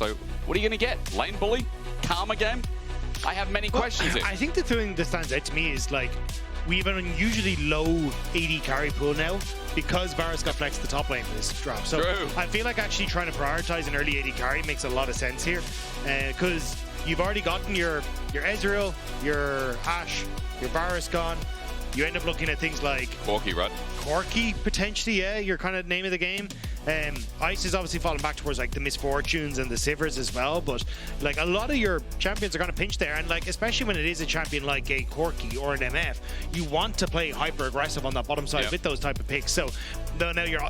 So what are you going to get? Lane bully? Karma game? I have many questions here. I think the thing that stands out to me is like we have an unusually low AD carry pool now because Parus got flexed the top lane for this drop. So True. I feel like actually trying to prioritize an early AD carry makes a lot of sense here because you've already gotten your Ezreal, your Ashe, your Parus gone. You end up looking at things like Corki, right? Corki, potentially, yeah, your kind of name of the game. Ice is obviously falling back towards like the Misfortunes and the Sivers as well, but like a lot of your champions are going to pinch there, and like especially when it is a champion like a Corki or an MF, you want to play hyper aggressive on that bottom side with those type of picks. So now your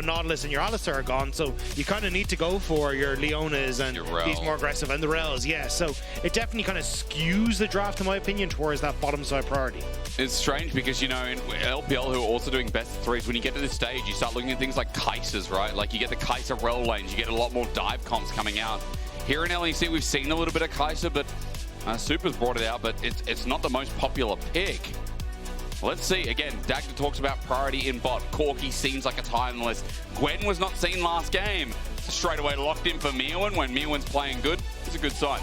Nautilus and your Alistar are gone, so you kind of need to go for your Leonas and these more aggressive, and the Rells, yeah. So it definitely kind of skews the draft, in my opinion, towards that bottom side priority. It's strange because, you know, in LPL, who are also doing best of threes, when you get to this stage, you start looking at things like Kaisers, right? Like you get the Kaiser Rell lanes, you get a lot more dive comps coming out. Here in LEC, we've seen a little bit of Kaiser, but Supa's brought it out, but it's not the most popular pick. Let's see. Again, Dagda talks about priority in bot. Corki seems like it's high on the list. Gwen was not seen last game. Straight away locked in for Myrwn when Myrwn's playing good. It's a good sign.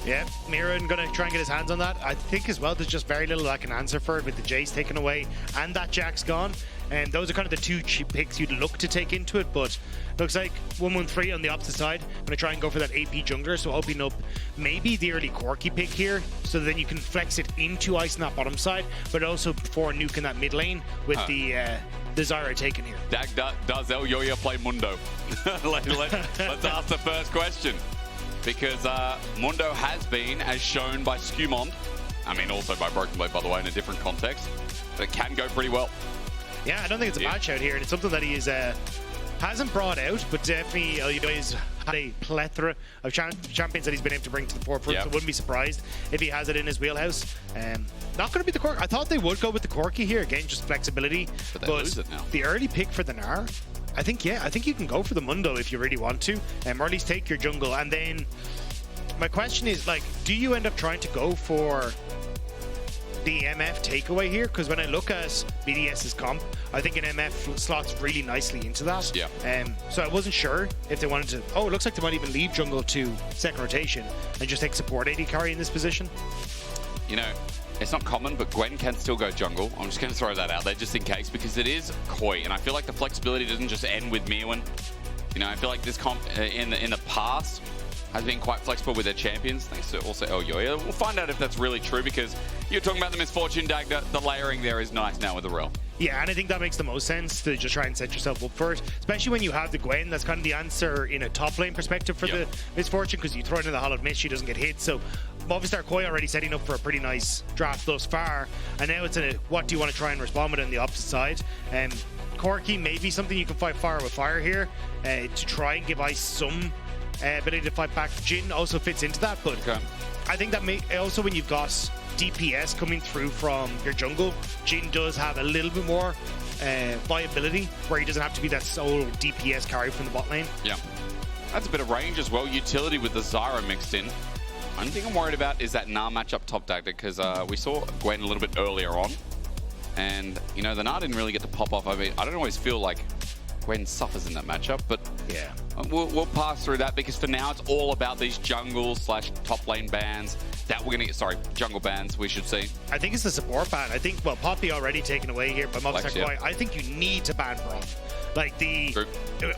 Yeah, Myrwn going to try and get his hands on that. I think as well, there's just very little I can answer for it with the Jace taken away and that Jack's gone. And those are kind of the two cheap picks you'd look to take into it, but looks like 113 on the opposite side. I'm going to try and go for that AP jungler, so opening up maybe the early Corki pick here, so then you can flex it into Ice on that bottom side, but also before nuking that mid lane with the Zyra taken here. Dagda, does Elyoya play Mundo? Let's ask the first question. Because Mundo has been, as shown by Skumond, I mean also by Broken Blade, by the way, in a different context, but it can go pretty well. Yeah, I don't think it's a bad shout here, and it's something that he is hasn't brought out, but definitely he's had a plethora of champions that he's been able to bring to the forefront, so wouldn't be surprised if he has it in his wheelhouse. Not going to be the Corki. I thought they would go with the Corki here, again, just flexibility. But they lose it now. The early pick for the Gnar, I think you can go for the Mundo if you really want to, or at least take your jungle. And then my question is, like, do you end up trying to go for the MF takeaway here? Because when I look at BDS's comp, I think an MF slots really nicely into that. Yeah. So I wasn't sure if they wanted to. Oh, it looks like they might even leave jungle to second rotation and just take support AD carry in this position. You know, it's not common, but Gwen can still go jungle. I'm just going to throw that out there just in case, because it is KOI, and I feel like the flexibility doesn't just end with Myrwn. You know, I feel like this comp in the past has been quite flexible with their champions, thanks to also Elyoya. We'll find out if that's really true, because you're talking about the Misfortune Dagda. The layering there is nice now with the Rell. Yeah, and I think that makes the most sense to just try and set yourself up first, especially when you have the Gwen. That's kind of the answer in a top lane perspective for the Misfortune, because you throw it in the Hollowed Mist, she doesn't get hit. So Movistar KOI already setting up for a pretty nice draft thus far, and now it's what do you want to try and respond with on the opposite side. Corki may be something you can fight fire with fire here to try and give Ice some ability to fight back. Jhin also fits into that, but I think that also when you've got DPS coming through from your jungle, Jhin does have a little bit more viability, where he doesn't have to be that sole DPS carry from the bot lane. Yeah, that's a bit of range as well. Utility with the Zyra mixed in. Only thing I'm worried about is that Gnar matchup top Dagda, because we saw Gwen a little bit earlier on, and you know the Gnar didn't really get to pop off. I mean, I don't always feel like Gwen suffers in that matchup, but yeah, we'll pass through that, because for now it's all about these jungle / top lane bans that we're gonna get. Sorry, jungle bans we should see. I think it's the support ban. I think, well, Poppy already taken away here by Movistar KOI. I think you need to ban Braum. Like the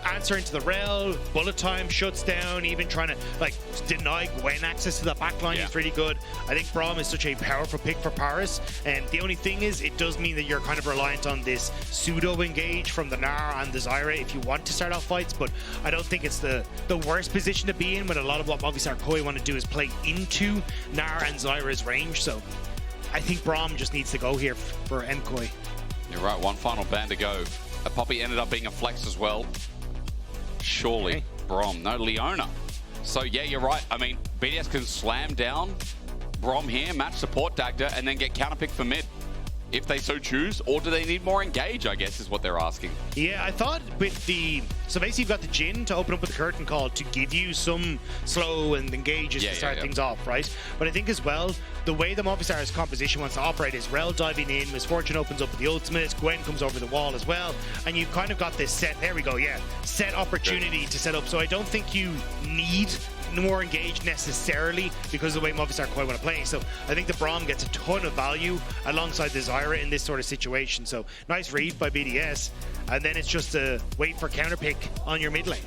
answer into the Rell, bullet time shuts down, even trying to like deny Gwen access to the backline is really good. I think Braum is such a powerful pick for Parus, and the only thing is it does mean that you're kind of reliant on this pseudo engage from the Gnar and the Zyra if you want to start off fights, but I don't think it's the worst position to be in when a lot of what Movistar KOI want to do is play into Gnar and Zyra's range. So I think Braum just needs to go here for MKOI. You're right, one final ban to go. Poppy ended up being a flex as well. Surely, Braum, no Leona. So yeah, you're right. I mean, BDS can slam down Braum here, match support Dagda, and then get counterpick for mid, if they so choose, or do they need more engage, I guess is what they're asking. Yeah, I thought with the... So basically you've got the Jhin to open up with the curtain call to give you some slow and engages to start things off, right? But I think as well, the way the Movistar's composition wants to operate is Rell diving in, Misfortune opens up with the ultimate, Gwen comes over the wall as well, and you've kind of got this set, there we go, set opportunity to set up. So I don't think you need more engaged necessarily because of the way Movistar KOI want to play. So I think the Braum gets a ton of value alongside the Zyra in this sort of situation. So nice read by BDS, and then it's just a wait for counterpick on your mid lane.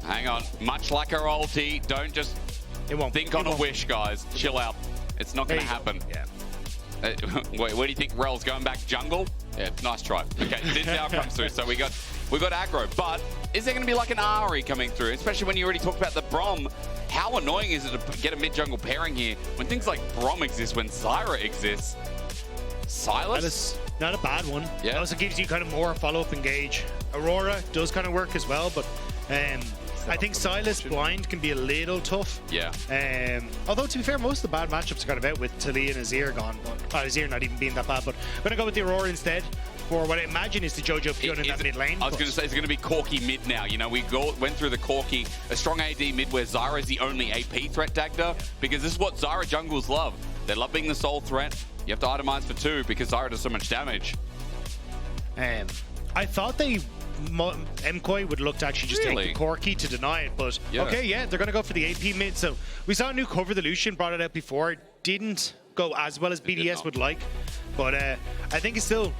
Hang on, much like our ulti, don't just think on a wish, guys. Chill out. It's not going to happen. Yeah. Wait, where do you think Rell's going back? Jungle? Yeah, nice try. Okay, this now comes through. So we got aggro, but is there going to be like an Ari coming through? Especially when you already talked about the Braum. How annoying is it to get a mid-jungle pairing here when things like Braum exist, when Zyra exists? Silas? Not a bad one. Yeah. It also gives you kind of more follow-up engage. Aurora does kind of work as well, but I think Silas blind can be a little tough. Yeah. Although, to be fair, most of the bad matchups are kind of out with Talia and Azir gone. Azir not even being that bad, but I'm going to go with the Aurora instead for what I imagine is the Jojopyun in that mid lane. I was going to say it's going to be Corki mid now. You know, we went through the Corki, a strong AD mid where Zyra is the only AP threat, Dagda, because this is what Zyra jungles love. They love being the sole threat. You have to itemize for 2 because Zyra does so much damage. I thought MKOI would look to actually just take the Corki to deny it, but okay, yeah, they're going to go for the AP mid. So we saw a new cover the Lucian, brought it out before. It didn't go as well as BDS would like, but I think it's still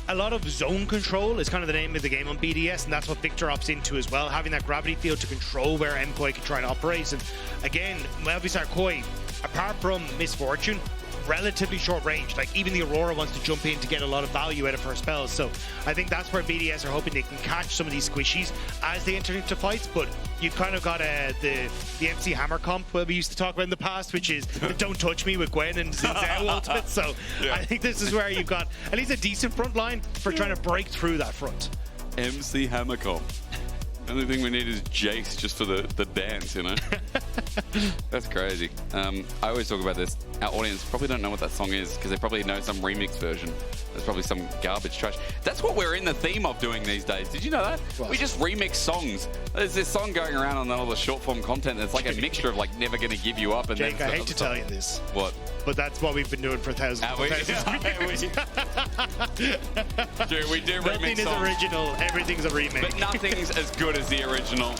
a lot of zone control is kind of the name of the game on BDS, and that's what Viktor opts into as well, having that gravity field to control where MKOI can try and operate. And again, Movistar KOI, apart from Misfortune, relatively short range. Like, even the Aurora wants to jump in to get a lot of value out of her spells. So I think that's where BDS are hoping they can catch some of these squishies as they enter into fights. But you've kind of got the MC Hammer comp where we used to talk about in the past, which is the don't touch me with Gwen and Zhao ultimate. So I think this is where you've got at least a decent front line for trying to break through that front. MC Hammer comp. The only thing we need is Jace just for the dance, you know? That's crazy. I always talk about this. Our audience probably don't know what that song is because they probably know some remix version. There's probably some garbage trash. That's what we're in the theme of doing these days. Did you know that? What? We just remix songs. There's this song going around on all the short form content that's like a mixture of like Never Gonna Give You Up and Jake, then I hate to tell you this. What? But that's what we've been doing for thousands of years. Dude, we do remix songs. Nothing is original. Everything's a remake. But nothing's as good as the original.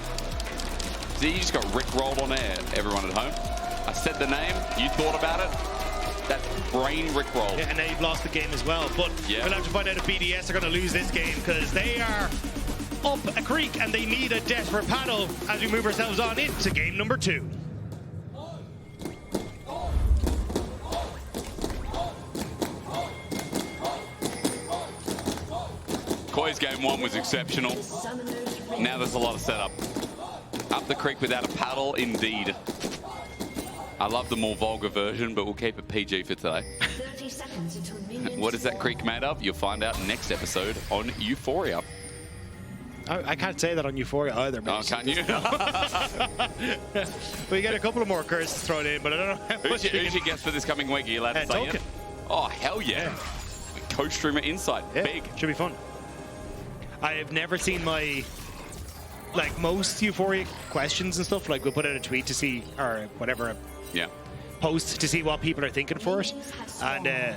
See, you just got rickrolled on air, everyone at home. I said the name, you thought about it. That brain rickroll. Yeah, and now you've lost the game as well. But we'll have to find out if BDS are going to lose this game because they are up a creek and they need a desperate paddle as we move ourselves on into game number 2. KOI's game 1 was exceptional. Now there's a lot of setup. Up the creek without a paddle, indeed. I love the more vulgar version, but we'll keep it PG for today. 30 seconds until minions. What is that creek made of? You'll find out next episode on Euphoria. I can't say that on Euphoria either. Oh, can't you? We get a couple of more curses thrown in, but I don't know how Who's your guest for this coming week? Are you allowed to say it? Oh, hell yeah. Co-streamer Insight. Yeah, big. Should be fun. I have never seen my... Like most Euphoria questions and stuff, like we'll put out a tweet to see, or whatever, post to see what people are thinking for it. And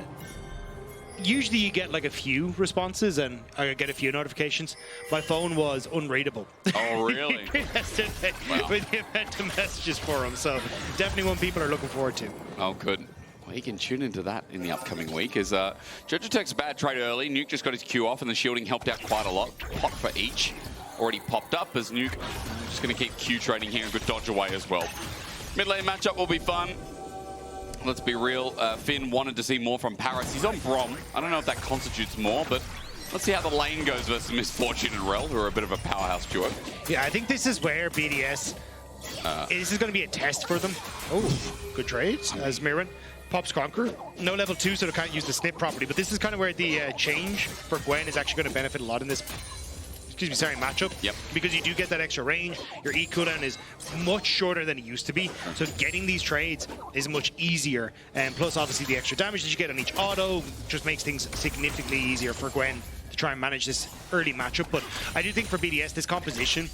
usually you get like a few responses and I get a few notifications. My phone was unreadable. Oh, really? Yesterday with the amount of messages for them. So definitely one people are looking forward to. Oh, good. Well, you can tune into that in the upcoming week. As Jojopyun's a bad trade early. Nuke just got his Q off and the shielding helped out quite a lot. Pot for each. Already popped up as Nuke just going to keep Q trading here and good dodge away as well. Mid lane matchup will be fun. Let's be real. Finn wanted to see more from Parus. He's on Braum. I don't know if that constitutes more, but let's see how the lane goes versus Misfortune and Rell, who are a bit of a powerhouse duo. Yeah, I think this is where BDS, this is going to be a test for them. Oh, good trades as Myrwn pops Conquer. No level 2, so they can't use the snip property, but this is kind of where the change for Gwen is actually going to benefit a lot in this matchup. Yep. Because you do get that extra range. Your E cooldown is much shorter than it used to be. So getting these trades is much easier. And plus, obviously, the extra damage that you get on each auto just makes things significantly easier for Gwen to try and manage this early matchup. But I do think for BDS, this composition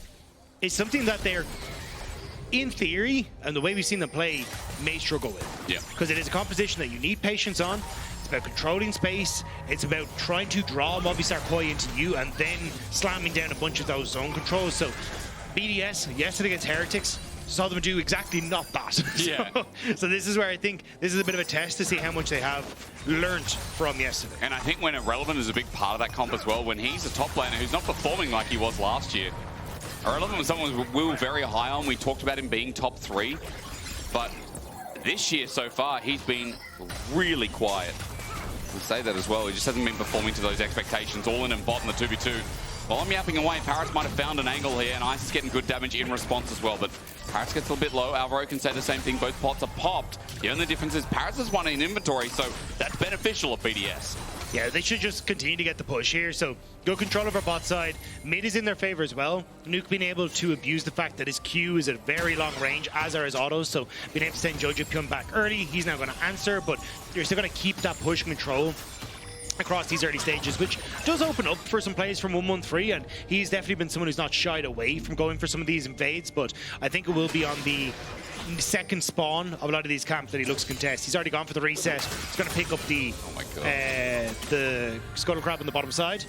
is something that they're, in theory, and the way we've seen them play, may struggle with. Yeah. Because it is a composition that you need patience on. It's about controlling space. It's about trying to draw Movistar KOI into you and then slamming down a bunch of those zone controls. So BDS, yesterday against Heretics, saw them do exactly not that. Yeah. So this is where I think this is a bit of a test to see how much they have learnt from yesterday. And I think when Irrelevant is a big part of that comp as well, when he's a top laner who's not performing like he was last year. Irrelevant was someone we were very high on. We talked about him being top 3. But this year so far, he's been really quiet. We'll say that as well. He just hasn't been performing to those expectations. All in and bot in the 2v2. While I'm yapping away, Parus might have found an angle here, and Ice is getting good damage in response as well. But Parus gets a little bit low. Alvaro can say the same thing. Both pots are popped. The only difference is Parus has won in inventory, so that's beneficial at BDS. Yeah, they should just continue to get the push here. So good control of our bot side. Mid is in their favor as well. Nuke being able to abuse the fact that his Q is at very long range, as are his autos. So being able to send Jojopyun back early, he's now going to answer, but they're still going to keep that push control across these early stages, which does open up for some plays from 113, and he's definitely been someone who's not shied away from going for some of these invades, but I think it will be on the second spawn of a lot of these camps that he looks to contest. He's already gone for the reset. He's going to pick up the Scuttle Crab on the bottom side.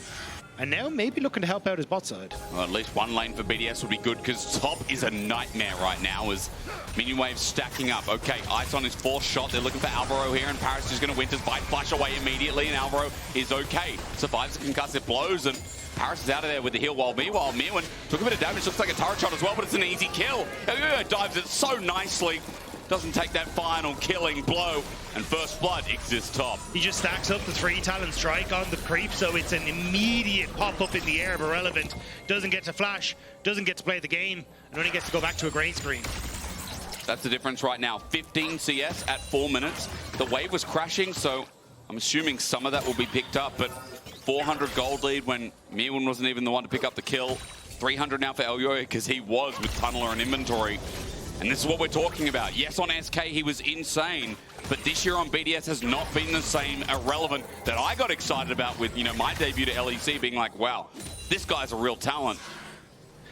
And now maybe looking to help out his bot side. Well, at least one lane for BDS would be good, because top is a nightmare right now as minion waves stacking up. Okay, Ice on his 4th shot. They're looking for Alvaro here, and Parus is going to Winter's Bite flash away immediately, and Alvaro is okay. Survives the concussive blows, and Parus is out of there with the heal, while meanwhile Myrwn took a bit of damage. Looks like a turret shot as well, but it's an easy kill. Elyoya dives it so nicely. Doesn't take that final killing blow, and first blood exists top. He just stacks up the 3 Talon Strike on the creep, so it's an immediate pop-up in the air of Irrelevant. Doesn't get to flash, doesn't get to play the game, and only gets to go back to a green screen. That's the difference right now. 15 CS at 4 minutes. The wave was crashing, so I'm assuming some of that will be picked up, but 400 gold lead when Myrwn wasn't even the one to pick up the kill. 300 now for Elyoya, because he was with Tunneler and inventory. And this is what we're talking about. Yes, on SK he was insane, but this year on BDS has not been the same Irrelevant that I got excited about with, you know, my debut to LEC being like, wow, this guy's a real talent.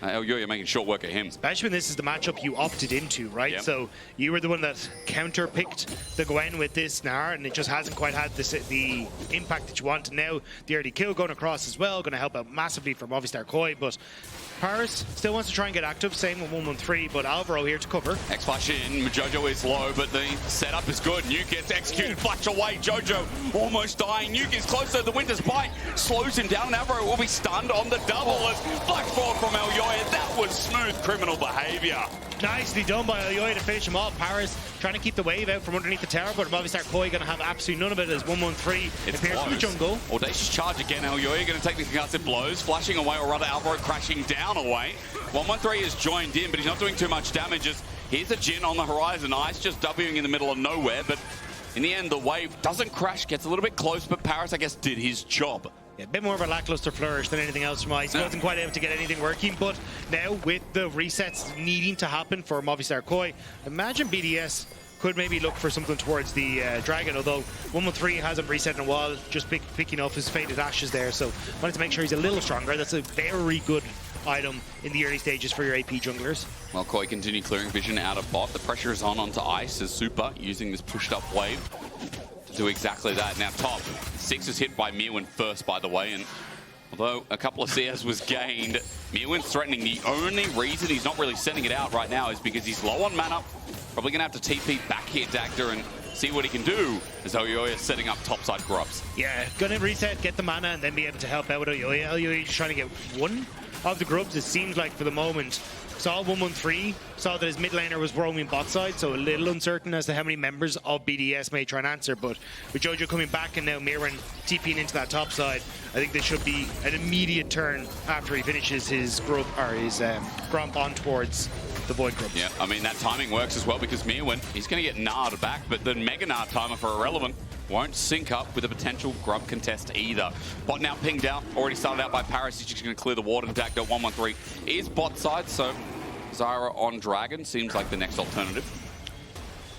Elyoya making short work of him. Especially when this is the matchup you opted into, right? Yep. So you were the one that counter-picked the Gwen with this Gnar, and it just hasn't quite had the impact that you want. And now the early kill going across as well, going to help out massively for Movistar KOI, but Parus still wants to try and get active, same with 113, but Alvaro here to cover. X-Flash in, Jojo is low, but the setup is good. Nuke gets executed, flash away, Jojo almost dying. Nuke is closer, the Winter's Bite slows him down, and Alvaro will be stunned on the double as flash forward from Elyoya. That was smooth criminal behavior. Nicely done by Elyoya to finish him off. Parus trying to keep the wave out from underneath the tower, but Movistar KOI going to have absolutely none of it as 113 appears from the jungle. Audacious charge again, Elyoya going to take the concussive blows, flashing away, or rather Alvaro crashing down away. 113 has joined in, but he's not doing too much damage. Here's a Jhin on the horizon. Ice just Wing in the middle of nowhere, but in the end, the wave doesn't crash, gets a little bit close, but Parus, I guess, did his job. Yeah, a bit more of a lackluster flourish than anything else from Ice. He wasn't quite able to get anything working, but now with the resets needing to happen for Movistar KOI, imagine BDS could maybe look for something towards the Dragon, although 113 hasn't reset in a while, just picking off his Faded Ashes there, so wanted to make sure he's a little stronger. That's a very good item in the early stages for your AP junglers. Well, KOI continue clearing vision out of bot. The pressure is on onto Ice as Supa using this pushed up wave to do exactly that. Now top, 6 is hit by Myrwn first, by the way, and although a couple of CS was gained, Myrwn's threatening. The only reason he's not really sending it out right now is because he's low on mana. Probably going to have to TP back here, Dagda, and see what he can do as Elyoya setting up topside grubs. Yeah, gonna reset, get the mana, and then be able to help out with Elyoya. Elyoya just trying to get one of the grubs, it seems like, for the moment. Saw 113, saw that his mid laner was roaming bot side, so a little uncertain as to how many members of BDS may try and answer, but with Jojo coming back and now Myrwn TPing into that top side, I think this should be an immediate turn after he finishes his grub, or his grump on towards the Void Grub. Yeah, I mean, that timing works as well because Myrwn, he's going to get Gnar'd back, but the Mega Gnar timer for Irrelevant won't sync up with a potential grub contest either. Bot now pinged out, already started out by Parus. He's just going to clear the ward, and Dagda 113 is bot side, so Zyra on Dragon seems like the next alternative.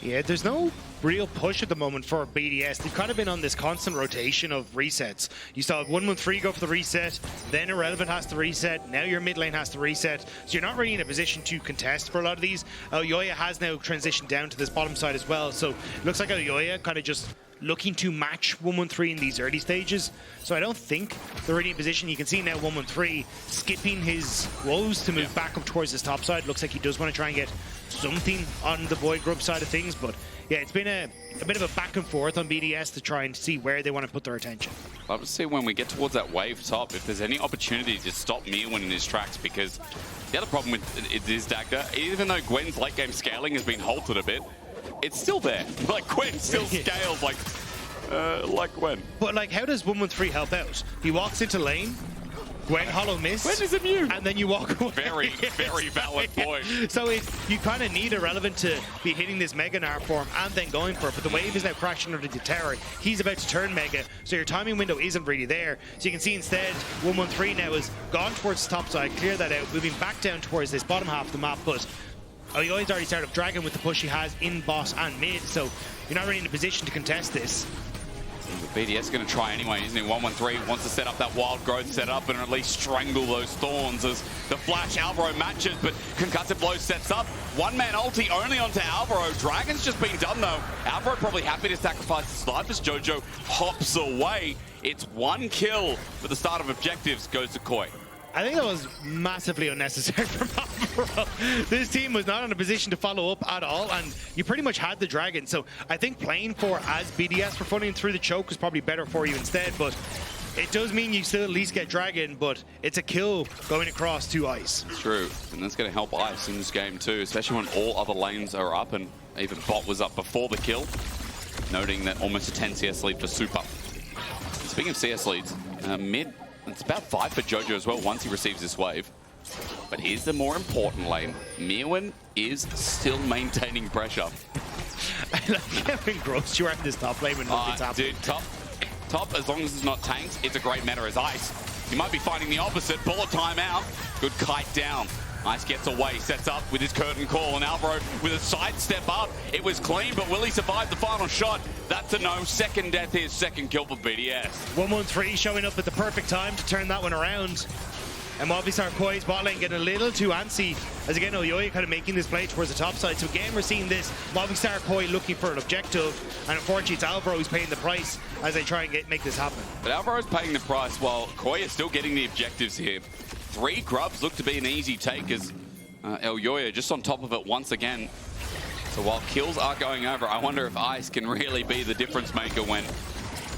Yeah, there's no real push at the moment for BDS. They've kind of been on this constant rotation of resets. You saw 113 go for the reset, then Irrelevant has to reset, now your mid lane has to reset. So you're not really in a position to contest for a lot of these. Elyoya has now transitioned down to this bottom side as well, so it looks like Elyoya kind of just looking to match 113 in these early stages. So I don't think they're really in position. You can see now 113 skipping his woes to move back up towards this top side. Looks like he does want to try and get something on the boy group side of things, but yeah, it's been a bit of a back and forth on BDS to try and see where they want to put their attention. I'd love to see when we get towards that wave top, if there's any opportunity to stop Myrwn in his tracks, because the other problem with it is Dagda, even though Gwen's late game scaling has been halted a bit, it's still there. Like, Gwen still scales like Gwen. But like, how does 113 help out? He walks into lane, Gwen hollow miss. Gwen is immune. And then you walk away. Very, very valid point. So you kind of need Irrelevant to be hitting this Mega Gnar for him and then going for it. But the wave is now crashing under the tower. He's about to turn Mega, so your timing window isn't really there. So you can see instead, 113 now has gone towards the top side, clear that out, moving back down towards this bottom half of the map. But Elyoya's already started up Dragon with the push he has in boss and mid, so you're not really in a position to contest this. BDS is going to try anyway, isn't he? 113 wants to set up that wild growth setup and at least strangle those thorns as the flash Alvaro matches, but concussive blow sets up. One-man ulti only onto Alvaro. Dragon's just been done though. Alvaro probably happy to sacrifice his life as Jojo hops away. It's one kill, but the start of objectives goes to KOI. I think that was massively unnecessary from Alvaro. This team was not in a position to follow up at all, and you pretty much had the Dragon. So I think playing for as BDS for funning through the choke was probably better for you instead, but it does mean you still at least get Dragon, but it's a kill going across to Ice. True, and that's going to help Ice in this game too, especially when all other lanes are up, and even bot was up before the kill, noting that almost a 10 CS lead for Supa. Speaking of CS leads, mid, it's about 5 for Jojo as well once he receives this wave. But here's the more important lane. Myrwn is still maintaining pressure. I like how engrossed you are in this top lane when nothing's happening. Dude, top, as long as it's not tanked, it's a great meta as Ice. You might be finding the opposite. Bullet time out. Good kite down. Ice gets away, sets up with his curtain call, and Alvaro with a sidestep up. It was clean, but will he survive the final shot? That's a no. Second death here, second kill for BDS. 113 showing up at the perfect time to turn that one around. And Movistar KOI's bot lane getting a little too antsy, as again Elyoya kind of making this play towards the top side. So again we're seeing this Movistar KOI looking for an objective, and unfortunately it's Alvaro who's paying the price as they try and make this happen. But Alvaro's paying the price while KOI is still getting the objectives here. 3 grubs look to be an easy take as Elyoya just on top of it once again. So while kills are going over, I wonder if Ice can really be the difference maker when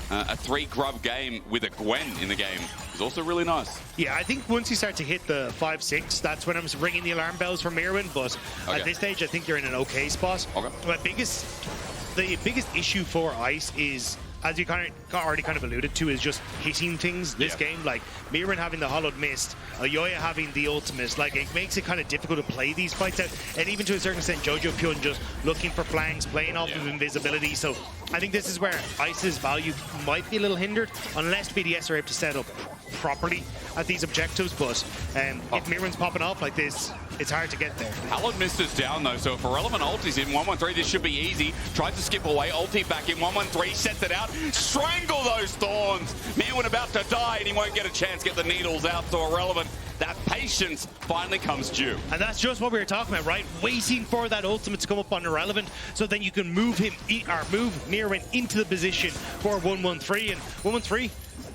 a 3 grub game with a Gwen in the game is also really nice. Yeah, I think once you start to hit the 5-6, that's when I'm ringing the alarm bells for Myrwn, but at this stage I think you're in an okay spot. Okay. The biggest issue for Ice is, as you already alluded to, is just hitting things this game. Like Myrwn having the hollowed mist, Elyoya having the ultimate, like it makes it kind of difficult to play these fights out. And even to a certain extent, Jojopyun just looking for flanks, playing off of invisibility. So I think this is where Ice's value might be a little hindered, unless BDS are able to set up properly at these objectives. But if Myrwn's popping off like this, it's hard to get there. Hallowed Mist is down though, so if Irrelevant ulti's in 113, this should be easy. Tries to skip away, ulti back in 113, sets it out, strangle those thorns. Myrwn about to die, and he won't get a chance to get the needles out, so Irrelevant. That patience finally comes due. And that's just what we were talking about, right? Waiting for that ultimate to come up on Irrelevant, so then you can move him, or move Myrwn into the position for 113, and 113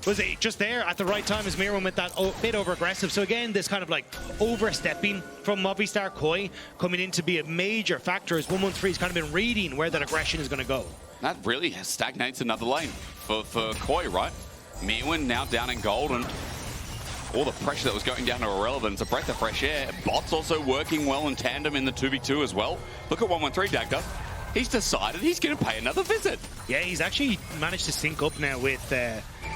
was just there at the right time as Myrwn went that bit over aggressive. So again, this kind of like overstepping from Movistar KOI coming in to be a major factor as 113's kind of been reading where that aggression is going to go. That really stagnates another lane for KOI, right? Myrwn now down in gold, and all the pressure that was going down to Irrelevant, it's a breath of fresh air. Bot's also working well in tandem in the 2v2 as well. Look at 113, Dagda. He's decided he's going to pay another visit. Yeah, he's actually managed to sync up now with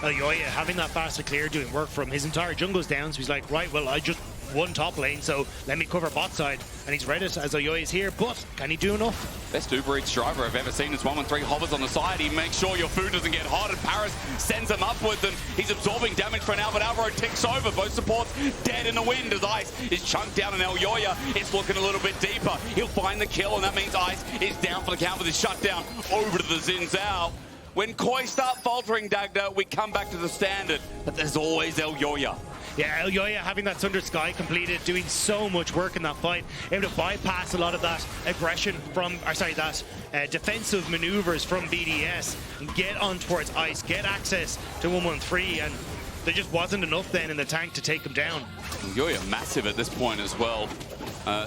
Elyoya, having that faster clear doing work from his entire jungle's down. So he's like, right, well, I just won top lane, so let me cover bot side. And he's read it as Elyoya is here, but can he do enough? Best Uber Eats driver I've ever seen is 113 hovers on the side. He makes sure your food doesn't get hot, and Parus sends him upwards, and he's absorbing damage for now, but Alvaro ticks over. Both supports dead in the wind as Ice is chunked down, and Elyoya is looking a little bit deeper. He'll find the kill, and that means Ice is down for the count with his shutdown over to the Zhao. When KOI start faltering, Dagda, we come back to the standard, but there's always Elyoya. Yeah, Elyoya having that Sunder Sky completed, doing so much work in that fight, able to bypass a lot of that aggression from, defensive maneuvers from BDS and get on towards Ice, get access to 113, and there just wasn't enough then in the tank to take him down. Elyoya massive at this point as well.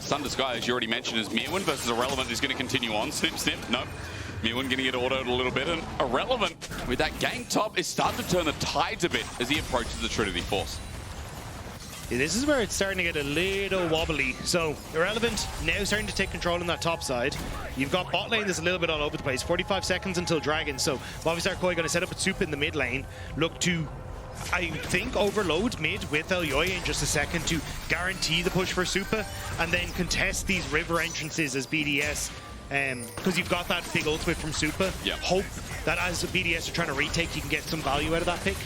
Sun to Sky, as you already mentioned, is Myrwn versus Irrelevant, who's going to continue on. Snip, snip, nope. Myrwn going to get autoed a little bit, and Irrelevant, with that gang top, is starting to turn the tides a bit as he approaches the Trinity Force. Yeah, this is where it's starting to get a little wobbly. So, Irrelevant now starting to take control on that top side. You've got bot lane that's a little bit all over the place. 45 seconds until Dragon, so Movistar KOI going to set up a Supa in the mid lane. Look to, I think, overload mid with Elyoya in just a second to guarantee the push for Supa, and then contest these river entrances as BDS. Because you've got that big ultimate from Supa. Yeah. Hope that as BDS are trying to retake, you can get some value out of that pick.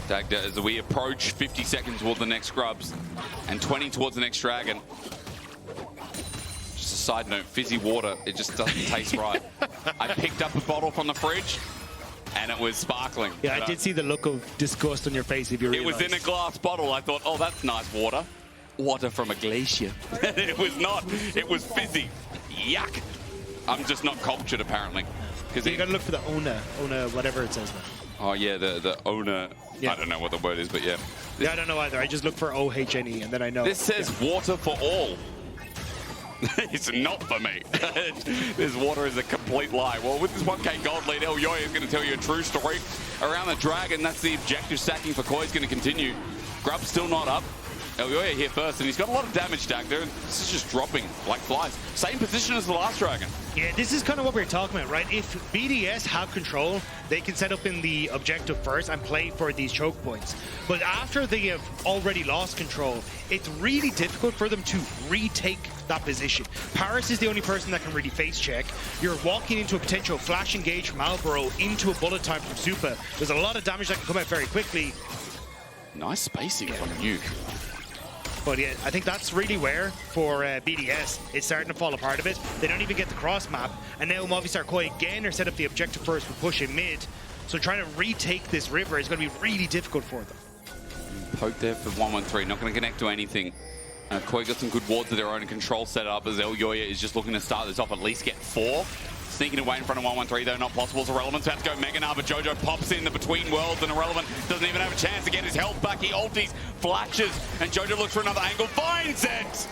Dagda, as we approach 50 seconds toward the next Grubs and 20 towards the next Dragon. Just a side note, fizzy water, it just doesn't taste right. I picked up a bottle from the fridge and it was sparkling. Yeah, I did see the look of disgust on your face if you realize. It was in a glass bottle. I thought, oh, that's nice water. Water from a glacier. It was not. It was fizzy. Yuck. I'm just not cultured, apparently. So you got to look for the Ona, whatever it says now. Oh, yeah, the owner. Yeah. I don't know what the word is, but yeah. Yeah, I don't know either. I just look for OHNE and then I know. This says water for all. It's not for me. This water is a complete lie. Well, with this 1k gold lead, Elyoya is going to tell you a true story around the Dragon. That's the objective stacking for KOI is going to continue. Grub's still not up. Elyoya here first, and he's got a lot of damage, Dagda. This is just dropping like flies. Same position as the last Dragon. Yeah, this is kind of what we're talking about, right? If BDS have control, they can set up in the objective first and play for these choke points. But after they have already lost control, it's really difficult for them to retake that position. Parus is the only person that can really face check. You're walking into a potential flash engage from Alvaro into a bullet time from Supa. There's a lot of damage that can come out very quickly. Nice spacing from Nuke. But yeah, I think that's really where, for BDS, it's starting to fall apart a bit. They don't even get the cross map, and now Movistar KOI again are set up the objective first for pushing mid. So trying to retake this river is going to be really difficult for them. Poke there for 113, not going to connect to anything. KOI got some good wards of their own control set up as Elyoya is just looking to start this off, at least get 4. Sneaking away in front of 113, though, not possible. It's Irrelevant's about to go Mega Gnar, but Jojo pops in the between worlds, and Irrelevant doesn't even have a chance to get his health back. He ulties, flashes, and Jojo looks for another angle, finds it!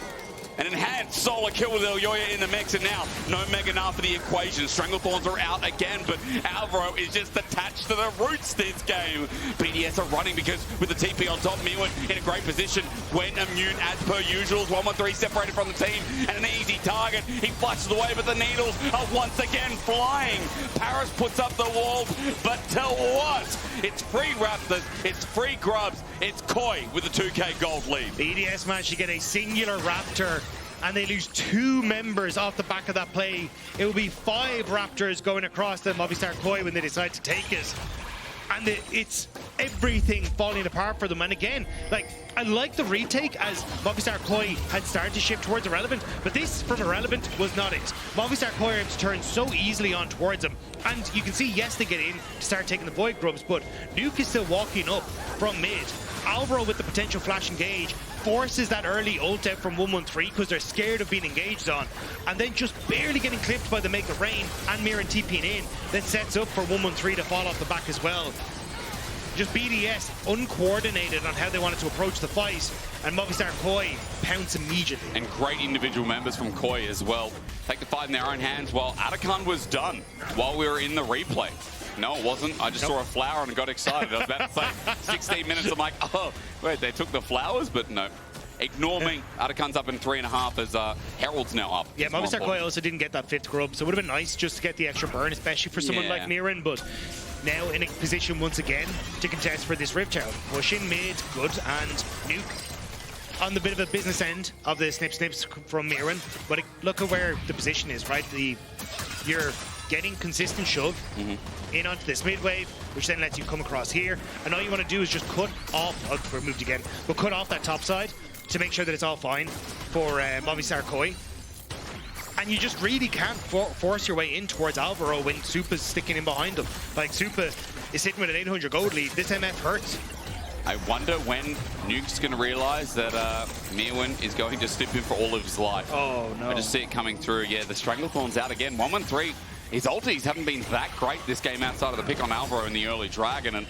An enhanced solo kill with Elyoya in the mix, and now no Mega Gnar for the equation. Stranglethorns are out again, but Alvaro is just attached to the roots this game. BDS are running because with the TP on top, Myrwn in a great position. Gwen immune as per usual. 113 separated from the team, and an easy target. He flashes away, but the needles are once again flying. Parus puts up the walls, but tell what? It's free Raptors, it's free Grubs, it's KOI with the 2k gold lead. BDS managed to get a singular Raptor, and they lose 2 members off the back of that play. It will be 5 Raptors going across the Movistar KOI when they decide to take it. And it's everything falling apart for them. And again, like, I like the retake as Movistar KOI had started to shift towards Irrelevant, but this from Irrelevant was not it. Movistar KOI are able to turn so easily on towards them. And you can see, yes, they get in to start taking the Void Grubs, but Nuke is still walking up from mid. Alvaro with the potential flash engage forces that early ult out from 113 because they're scared of being engaged on, and then just barely getting clipped by the Make It Rain and Myrwn TPing in, that sets up for 113 to fall off the back as well. Just BDS uncoordinated on how they wanted to approach the fight, and Movistar KOI pounce immediately. And great individual members from KOI as well. Take the fight in their own hands while Atakan was done while we were in the replay. No, it wasn't. I just saw a flower and got excited. I was about to say 16 minutes. I'm like, oh, wait, they took the flowers? But no. Ignore me. Atakan's up in 3.5 as Herald's now up. Yeah, Movistar KOI also didn't get that 5th grub, so it would have been nice just to get the extra burn, especially for someone like Myrwn. But now in a position once again to contest for this Rift Tower. Pushing mid, good, and Nuke on the bit of a business end of the snips from Myrwn. But look at where the position is, right? You're getting consistent shove in onto this mid wave, which then lets you come across here. And all you want to do is just cut off, we're moved again, but cut off that top side to make sure that it's all fine for Movistar KOI. And you just really can't force your way in towards Alvaro when Supa's sticking in behind him. Like, Supa is sitting with an 800 gold lead. This MF hurts. I wonder when Nuke's going to realize that Myrwn is going to slip him for all of his life. Oh, no. I just see it coming through. Yeah, the Stranglethorn's out again. 113. His ultis haven't been that great this game outside of the pick on Alvaro in the early Dragon. And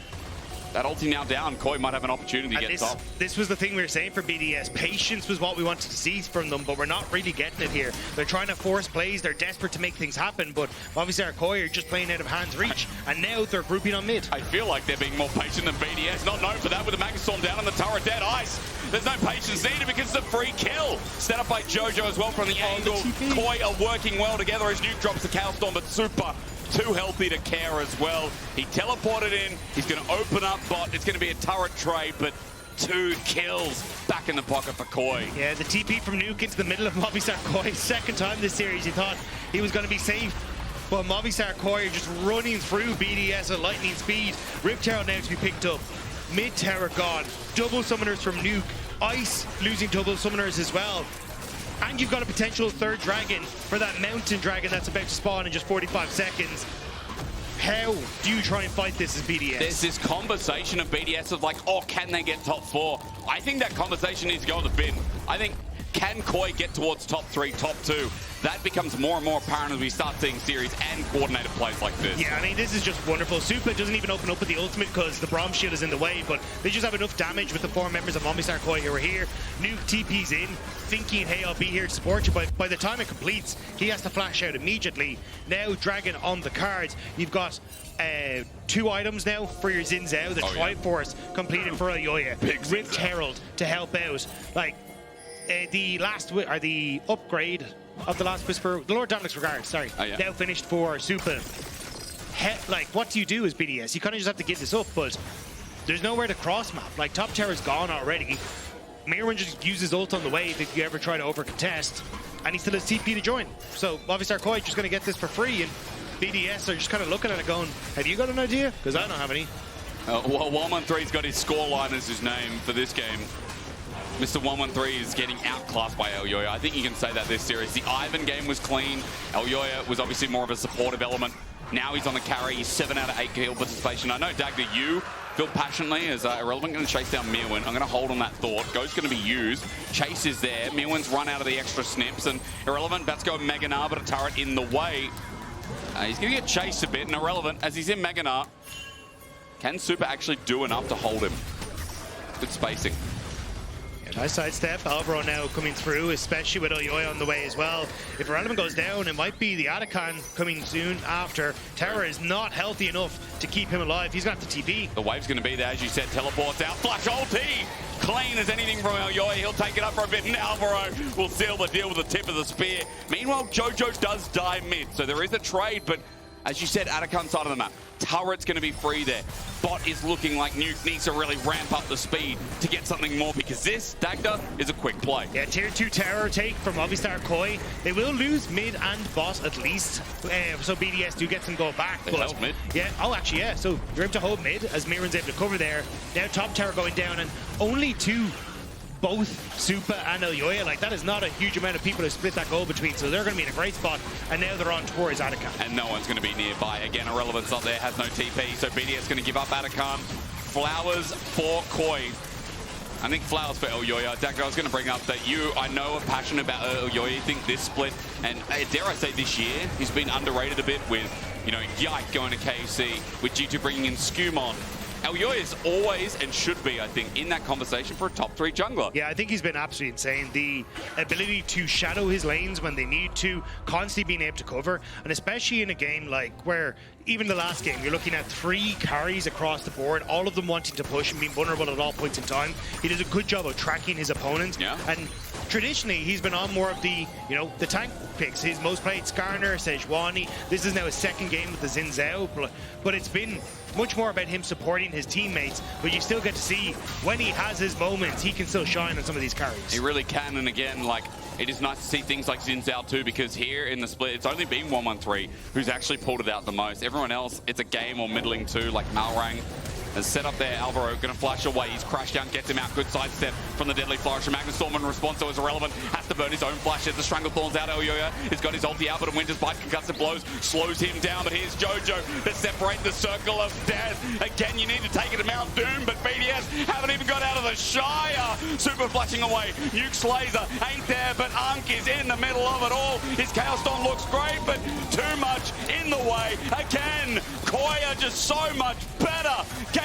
that ulti now down, KOI might have an opportunity to get top. This was the thing we were saying for BDS. Patience was what we wanted to see from them, but we're not really getting it here. They're trying to force plays, they're desperate to make things happen, but Movistar KOI are just playing out of hand's reach, and now they're grouping on mid. I feel like they're being more patient than BDS. Not known for that with the Magnus Storm down on the turret, dead ice. There's no patience needed because it's a free kill. Set up by Jojo as well from the angle. KOI are working well together as Nuke drops the Chaos Storm, but Supa too healthy to care as well. He teleported in. He's going to open up bot. It's going to be a turret trade, but 2 kills back in the pocket for KOI. Yeah, the TP from Nuke into the middle of Movistar KOI. Second time this series, he thought he was going to be safe. But Movistar KOI are just running through BDS at lightning speed. Rip Tower now to be picked up. Mid tower gone. Double summoners from Nuke. Ice losing double summoners as well. And you've got a potential third dragon for that mountain dragon that's about to spawn in just 45 seconds. How do you try and fight this as BDS? There's this conversation of BDS of like, oh, can they get top 4? I think that conversation needs to go in the bin. I think, can KOI get towards top 3, top 2? That becomes more and more apparent as we start seeing series and coordinated plays like this. Yeah, I mean, this is just wonderful. Supa doesn't even open up with the ultimate because the Braum shield is in the way, but they just have enough damage with the 4 members of Movistar KOI who are here. Nuke TP's in, thinking, hey, I'll be here to support you, but by the time it completes, he has to flash out immediately. Now, Dragon on the cards. You've got 2 items now for your Xin Zhao. The Triforce completed for Elyoya. Rift Herald to help out. Like, the upgrade of the last Whisper, the Lord Dominic's Regard, sorry, now finished for Supa. Like, what do you do as BDS? You kind of just have to give this up, but there's nowhere to cross map. Like, top tower's gone already. Myrwn just uses ult on the wave if you ever try to over-contest, and he still has TP to join. So Movistar KOI just going to get this for free, and BDS are just kind of looking at it going, have you got an idea? Because I don't have any. Well, 113's got his scoreline as his name for this game. Mr. 113 is getting outclassed by Elyoya. I think you can say that this series. The Ivan game was clean. Elyoya was obviously more of a supportive element. Now he's on the carry. He's 7 out of 8 kill participation. I know, Dagda, you feel passionately as Irrelevant going to chase down Myrwn. I'm going to hold on that thought. Gho's going to be used. Chase is there. Myrwn's run out of the extra snips. And Irrelevant about to go Mega Gnar, but a turret in the way. He's going to get chased a bit. And Irrelevant, as he's in Mega Gnar, can Supa actually do enough to hold him? Good spacing. Nice sidestep. Alvaro now coming through, especially with Elyoya on the way as well. If Irrelevant goes down, it might be the Adakan coming soon after. Terra is not healthy enough to keep him alive. He's got the TP. The wave's going to be there, as you said. Teleports out. Flash ulti! Clean as anything from Elyoya. He'll take it up for a bit, and Alvaro will seal the deal with the tip of the spear. Meanwhile, Jojo does die mid, so there is a trade, but as you said, Adakan side of the map. Turret's going to be free there. Bot is looking like Nuke needs to really ramp up the speed to get something more, because this, Dagda, is a quick play. Yeah, tier 2 tower take from Movistar KOI. They will lose mid and bot at least, so BDS do get some go back. They held mid. Yeah, actually, yeah. So you're able to hold mid as Myrwn's able to cover there. Now top tower going down, and only 2, both Supa and Elyoya. Like, that is not a huge amount of people to split that goal between, so they're going to be in a great spot, and now they're on towards Adakan. And no one's going to be nearby. Again, Irrelevant's not there, has no TP, so BDS going to give up Adakan. Flowers for KOI. I think flowers for Elyoya. Dagda, I was going to bring up that I know, are passionate about Elyoya. You think this split, and dare I say this year, he's been underrated a bit with, Yike going to KC, with G2 bringing in Skumon. Elyoya is always and should be, I think, in that conversation for a top 3 jungler. Yeah, I think he's been absolutely insane. The ability to shadow his lanes when they need to, constantly being able to cover, and especially in a game like where, even the last game, you're looking at 3 carries across the board, all of them wanting to push and being vulnerable at all points in time. He does a good job of tracking his opponents. Yeah. And traditionally, he's been on more of the, the tank picks. His most played Skarner, Sejuani. This is now his 2nd game with the Xin Zhao, but it's been much more about him supporting his teammates, but you still get to see when he has his moments, he can still shine on some of these carries. He really can, and again, like, it is nice to see things like Xin Zhao too, because here in the split, it's only been 113 who's actually pulled it out the most. Everyone else, it's a game or middling too, like Myrwn has set up there. Alvaro going to flash away. He's crashed down, gets him out. Good sidestep from the deadly flourish from Magnus Storm in response, so it's Irrelevant. Has to burn his own flash. There's the Stranglethorns out. Elyoya has got his ulti out, but a Winter's Bite concussive blows slows him down. But here's Jojo to separate the circle of death. Again, you need to take it to Mount Doom, but BDS haven't even got out of the Shire. Super flashing away. Nuke's laser ain't there, but Ankh is in the middle of it all. His Chaos Storm looks great, but too much in the way. Again, KOI are just so much better.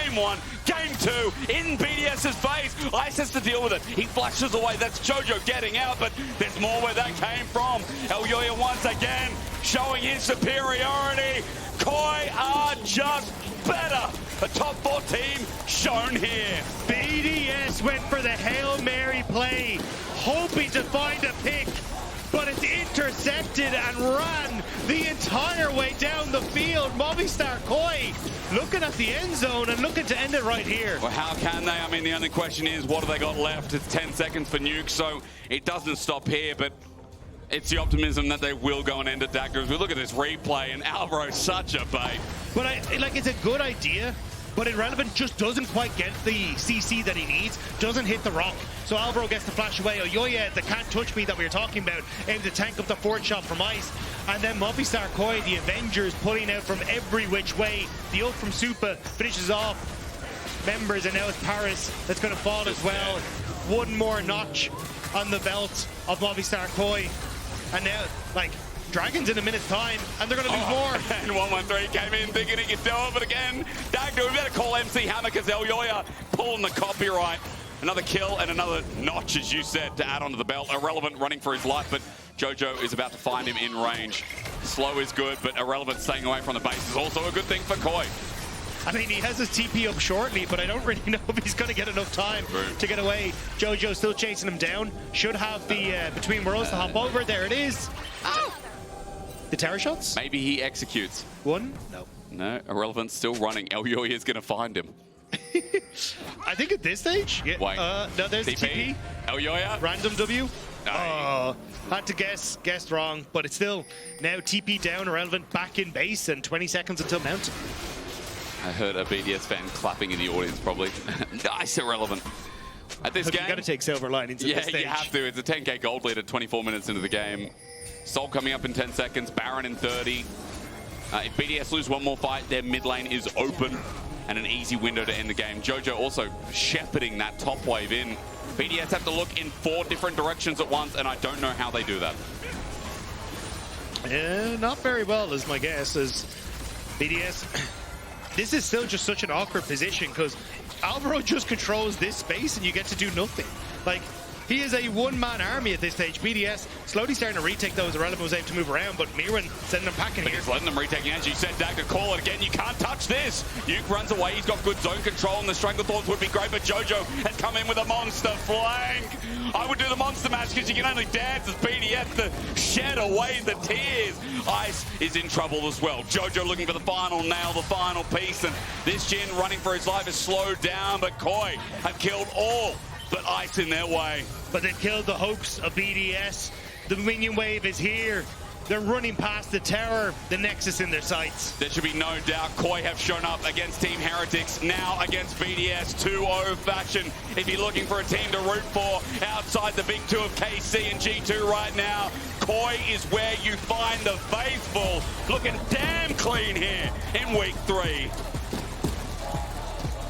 Game 1, Game 2, in BDS's face. Ice has to deal with it. He flashes away. That's Jojo getting out, but there's more where that came from. Elyoya once again showing his superiority. KOI are just better. A top 4 team shown here. BDS went for the Hail Mary play, hoping to find a pick, but it's intercepted and ran the entire way down the field. Movistar KOI looking at the end zone and looking to end it right here. Well, how can they? I mean, the only question is, what have they got left? It's 10 seconds for Nuke, so it doesn't stop here, but it's the optimism that they will go and end at Dagda. As we look at this replay, and Alvaro, such a bait. But it's a good idea, but Irrelevant just doesn't quite get the CC that he needs, doesn't hit the rock. So Alvaro gets to flash away. Elyoya, the can't touch me that we were talking about, able to tank up the 4th shot from Ice. And then Movistar KOI, the Avengers, pulling out from every which way. The ult from Supa finishes off members, and now it's Parus that's going to fall as well. One more notch on the belt of Movistar KOI. And now, like, Dragons in a minute's time, and they're going to lose more. And 113 came in thinking he could do it, but again, Dagda, we better call MC Hammer because Elyoya pulling the copyright. Another kill and another notch, as you said, to add onto the belt. Irrelevant running for his life, but Jojo is about to find him in range. Slow is good, but Irrelevant staying away from the base is also a good thing for KOI. I mean, he has his TP up shortly, but I don't really know if he's going to get enough time to get away. Jojo still chasing him down. Should have the between worlds to hop over. There it is. Ah! The tower shots? Maybe he executes. One? No. No, Irrelevant still running. Elyoya is going to find him. I think at this stage, yeah. Wait. No, there's the TP. Elyoya. Random W. No. Had to guessed wrong, but it's still now TP down, Irrelevant back in base, and 20 seconds until Mountain. I heard a BDS fan clapping in the audience, probably. Nice, Irrelevant. At this game, you got to take silver linings at this stage. Yeah, you have to. It's a 10k gold lead at 24 minutes into the game. Sol coming up in 10 seconds, Baron in 30. If BDS lose one more fight, their mid lane is open and an easy window to end the game. Jojo also shepherding that top wave in. BDS have to look in 4 different directions at once, and I don't know how they do that. Not very well, is my guess, as BDS... This is still just such an awkward position because Alvaro just controls this space and you get to do nothing. Like, he is a one-man army at this stage. BDS slowly starting to retake those. Irrelevant was able to move around, but Myrwn sending them packing here. He's letting them retake. As you said, Dagda, call it again. You can't touch this. Nuke runs away. He's got good zone control, and the Stranglethorns would be great, but Jojo has come in with a monster flank. I would do the monster match because you can only dance as BDS to shed away the tears. Ice is in trouble as well. Jojo looking for the final nail, the final piece, and this Jhin running for his life is slowed down, but KOI have killed all but Ice in their way. But they've killed the hopes of BDS. The minion wave is here. They're running past the tower, the Nexus in their sights. There should be no doubt KOI have shown up against Team Heretics, now against BDS 2-0 fashion. If you're looking for a team to root for outside the big 2 of KC and G2 right now, KOI is where you find the faithful. Looking damn clean here in week 3.